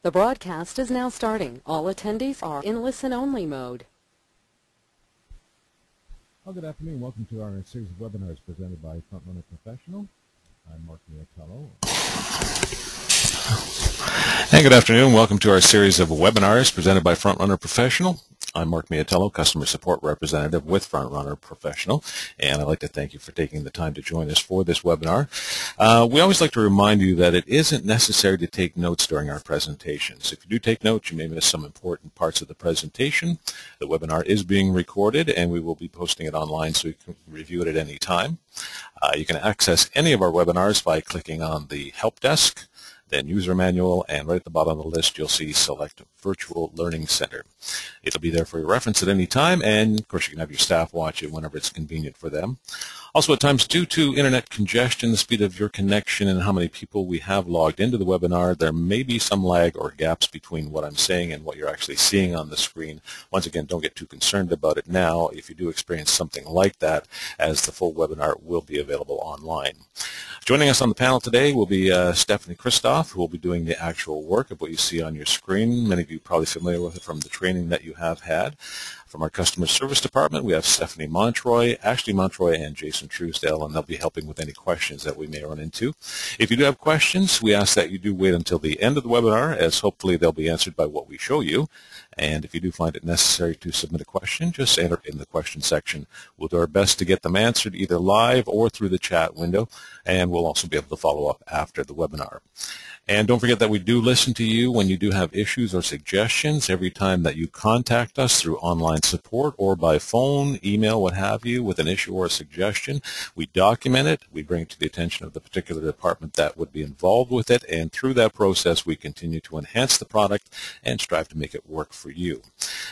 The broadcast is now starting. All attendees are in listen-only mode. Well, good afternoon. Welcome to our series of webinars presented by Frontrunner Professional. I'm Mark Miatello. And good afternoon. Welcome to our series of webinars presented by Frontrunner Professional. I'm Mark Miatello, Customer Support Representative with Frontrunner Professional, and I'd like to thank you for taking the time to join us for this webinar. We always like to remind you that it isn't necessary to take notes during our presentations. If you do take notes, you may miss some important parts of the presentation. The webinar is being recorded, and we will be posting it online so you can review it at any time. You can access any of our webinars by clicking on the Help Desk, then User Manual, and right at the bottom of the list you'll see Select Virtual Learning Center. It'll be there for your reference at any time, and of course you can have your staff watch it whenever it's convenient for them. Also, at times, due to internet congestion, the speed of your connection, and how many people we have logged into the webinar, there may be some lag or gaps between what I'm saying and what you're actually seeing on the screen. Once again, don't get too concerned about it now if you do experience something like that, as the full webinar will be available online. Joining us on the panel today will be Stephanie Christoph, who will be doing the actual work of what you see on your screen. Many of you are probably familiar with it from the training that you have had. From our customer service department, we have Stephanie Montroy, Ashley Montroy, and Jason Truesdale, and they'll be helping with any questions that we may run into. If you do have questions, we ask that you do wait until the end of the webinar, as hopefully they'll be answered by what we show you. And if you do find it necessary to submit a question, just enter it in the question section. We'll do our best to get them answered either live or through the chat window, and we'll also be able to follow up after the webinar. And don't forget that we do listen to you when you do have issues or suggestions. Every time that you contact us through online support or by phone, email, what have you, with an issue or a suggestion, we document it, we bring it to the attention of the particular department that would be involved with it, and through that process we continue to enhance the product and strive to make it work for you.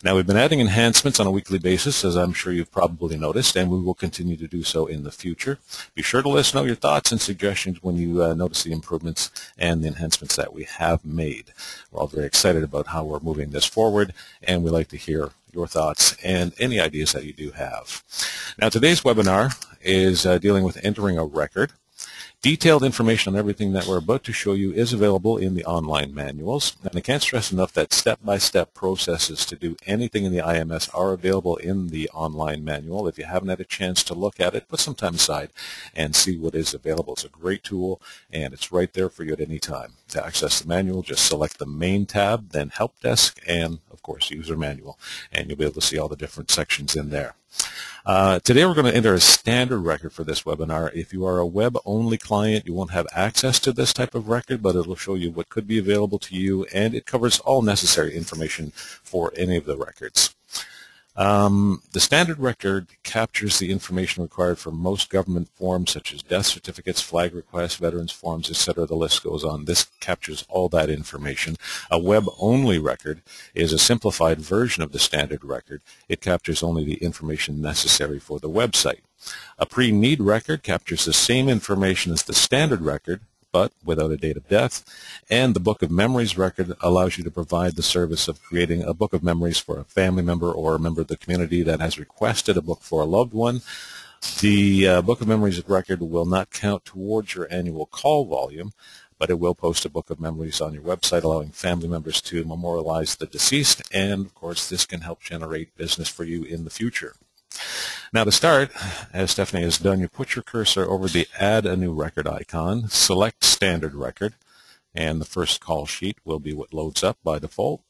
Now, we've been adding enhancements on a weekly basis, as I'm sure you've probably noticed, and we will continue to do so in the future. Be sure to let us know your thoughts and suggestions when you notice the improvements and the enhancements that we have made. We're all very excited about how we're moving this forward, and we like to hear your thoughts and any ideas that you do have. Now, today's webinar is dealing with entering a record. Detailed information on everything that we're about to show you is available in the online manuals, and I can't stress enough that step-by-step processes to do anything in the IMS are available in the online manual. If you haven't had a chance to look at it, put some time aside and see what is available. It's a great tool, and it's right there for you at any time. To access the manual, just select the Main tab, then Help Desk, and of course User Manual, and you'll be able to see all the different sections in there. Today we're going to enter a standard record for this webinar. If you are a web-only client, you won't have access to this type of record, but it will show you what could be available to you, and it covers all necessary information for any of the records. The standard record captures the information required for most government forms, such as death certificates, flag requests, veterans forms, etc. The list goes on. This captures all that information. A web-only record is a simplified version of the standard record. It captures only the information necessary for the website. A pre-need record captures the same information as the standard record, but without a date of death. And the Book of Memories record allows you to provide the service of creating a book of memories for a family member or a member of the community that has requested a book for a loved one. The Book of Memories record will not count towards your annual call volume, but it will post a Book of Memories on your website, allowing family members to memorialize the deceased, and of course this can help generate business for you in the future. Now, to start, as Stephanie has done, you put your cursor over the Add a New Record icon, select Standard Record, and the first call sheet will be what loads up by default.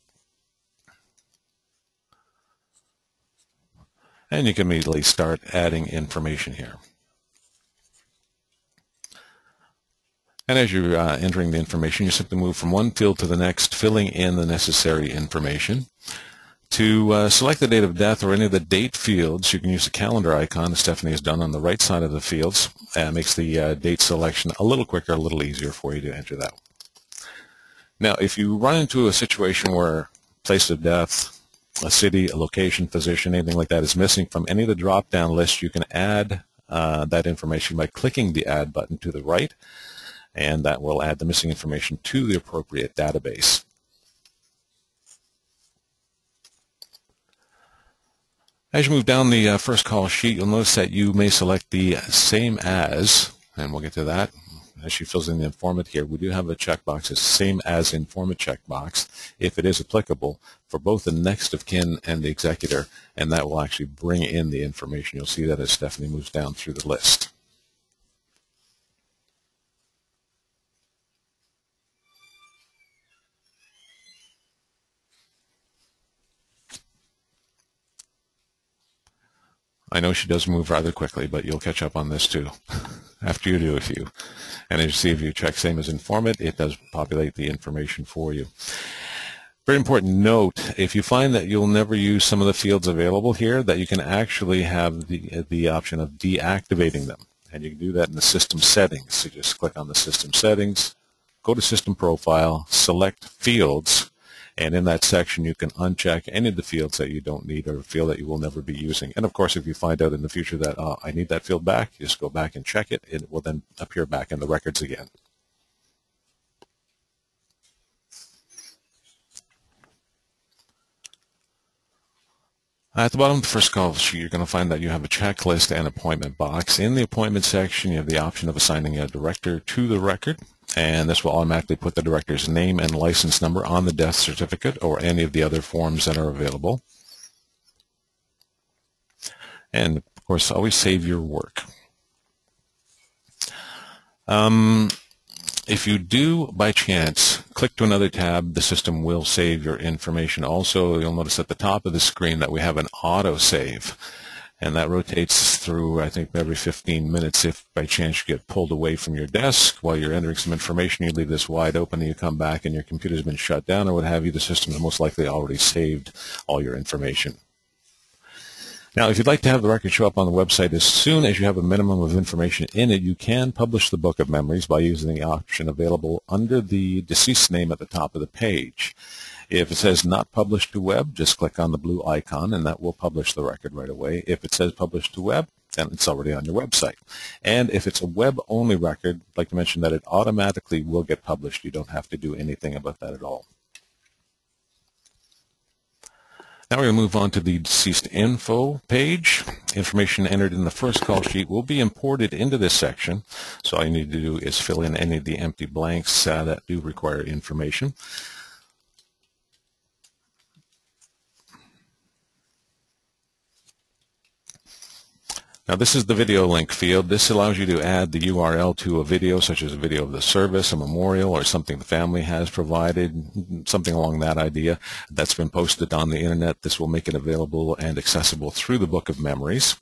And you can immediately start adding information here. And as you're entering the information, you simply move from one field to the next, filling in the necessary information. To select the date of death or any of the date fields, you can use the calendar icon, as Stephanie has done on the right side of the fields. It makes the date selection a little quicker, a little easier for you to enter that. Now, if you run into a situation where place of death, a city, a location, physician, anything like that is missing from any of the drop-down lists, you can add that information by clicking the Add button to the right, and that will add the missing information to the appropriate database. As you move down the first call sheet, you'll notice that you may select the same as, and we'll get to that, as she fills in the informant here, we do have a checkbox, the same as informant checkbox, if it is applicable, for both the next of kin and the executor, and that will actually bring in the information. You'll see that as Stephanie moves down through the list. I know she does move rather quickly, but you'll catch up on this too after you do a few. And as you see, if you check same as informant, it does populate the information for you. Very important note, if you find that you'll never use some of the fields available here, that you can actually have the option of deactivating them. And you can do that in the system settings. So just click on the system settings, go to system profile, select fields, and in that section, you can uncheck any of the fields that you don't need or feel that you will never be using. And of course, if you find out in the future that, I need that field back, you just go back and check it. It will then appear back in the records again. At the bottom of the first call sheet, you're going to find that you have a checklist and appointment box. In the appointment section, you have the option of assigning a director to the record, and this will automatically put the director's name and license number on the death certificate or any of the other forms that are available. And, of course, always save your work. If you do, by chance, click to another tab, the system will save your information. Also, you'll notice at the top of the screen that we have an auto-save, and that rotates through, I think, every 15 minutes. If by chance you get pulled away from your desk while you're entering some information, you leave this wide open and you come back and your computer's been shut down or what have you, the system has most likely already saved all your information. Now, if you'd like to have the record show up on the website as soon as you have a minimum of information in it, you can publish the Book of Memories by using the option available under the deceased name at the top of the page. If it says not published to web, just click on the blue icon and that will publish the record right away. If it says published to web, then it's already on your website. And if it's a web-only record, I'd like to mention that it automatically will get published. You don't have to do anything about that at all. Now we're going to move on to the deceased info page. Information entered in the first call sheet will be imported into this section. So all you need to do is fill in any of the empty blanks that do require information. Now this is the video link field. This allows you to add the URL to a video, such as a video of the service, a memorial, or something the family has provided, something along that idea that's been posted on the internet. This will make it available and accessible through the Book of Memories.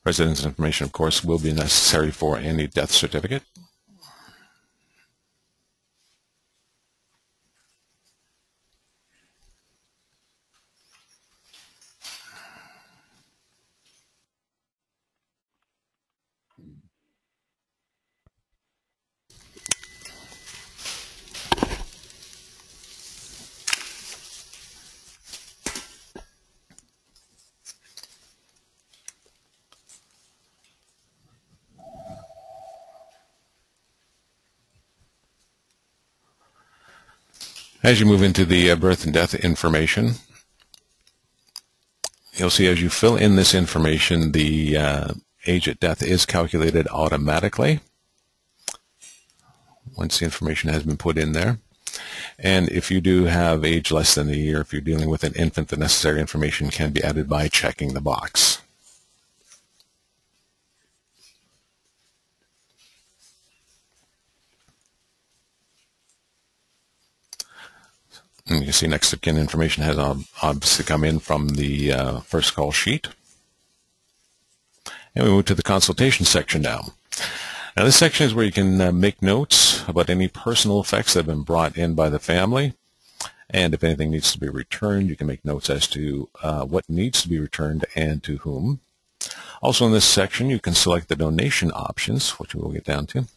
Residence information, of course, will be necessary for any death certificate. As you move into the birth and death information, you'll see as you fill in this information, the age at death is calculated automatically once the information has been put in there. And if you do have age less than a year, if you're dealing with an infant, the necessary information can be added by checking the box. And you can see next of kin information has obviously come in from the first call sheet. And we move to the consultation section now. Now this section is where you can make notes about any personal effects that have been brought in by the family. And if anything needs to be returned, you can make notes as to what needs to be returned and to whom. Also in this section, you can select the donation options, which we'll get down to.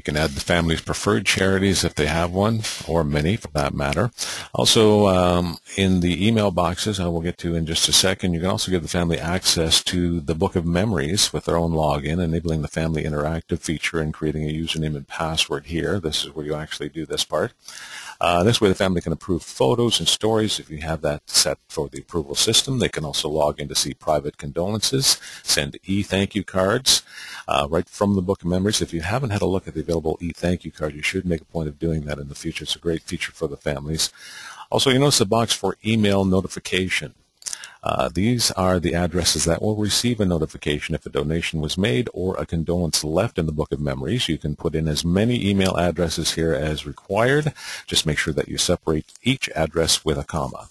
You can add the family's preferred charities if they have one, or many for that matter. Also, in the email boxes, I will get to in just a second, you can also give the family access to the Book of Memories with their own login, enabling the family interactive feature and creating a username and password here. This is where you actually do this part. This way the family can approve photos and stories if you have that set for the approval system. They can also log in to see private condolences, send e-thank you cards right from the Book of Memories. If you haven't had a look at the available e-thank you card, you should make a point of doing that in the future. It's a great feature for the families. Also, you notice the box for email notification. These are the addresses that will receive a notification if a donation was made or a condolence left in the Book of Memories. You can put in as many email addresses here as required. Just make sure that you separate each address with a comma.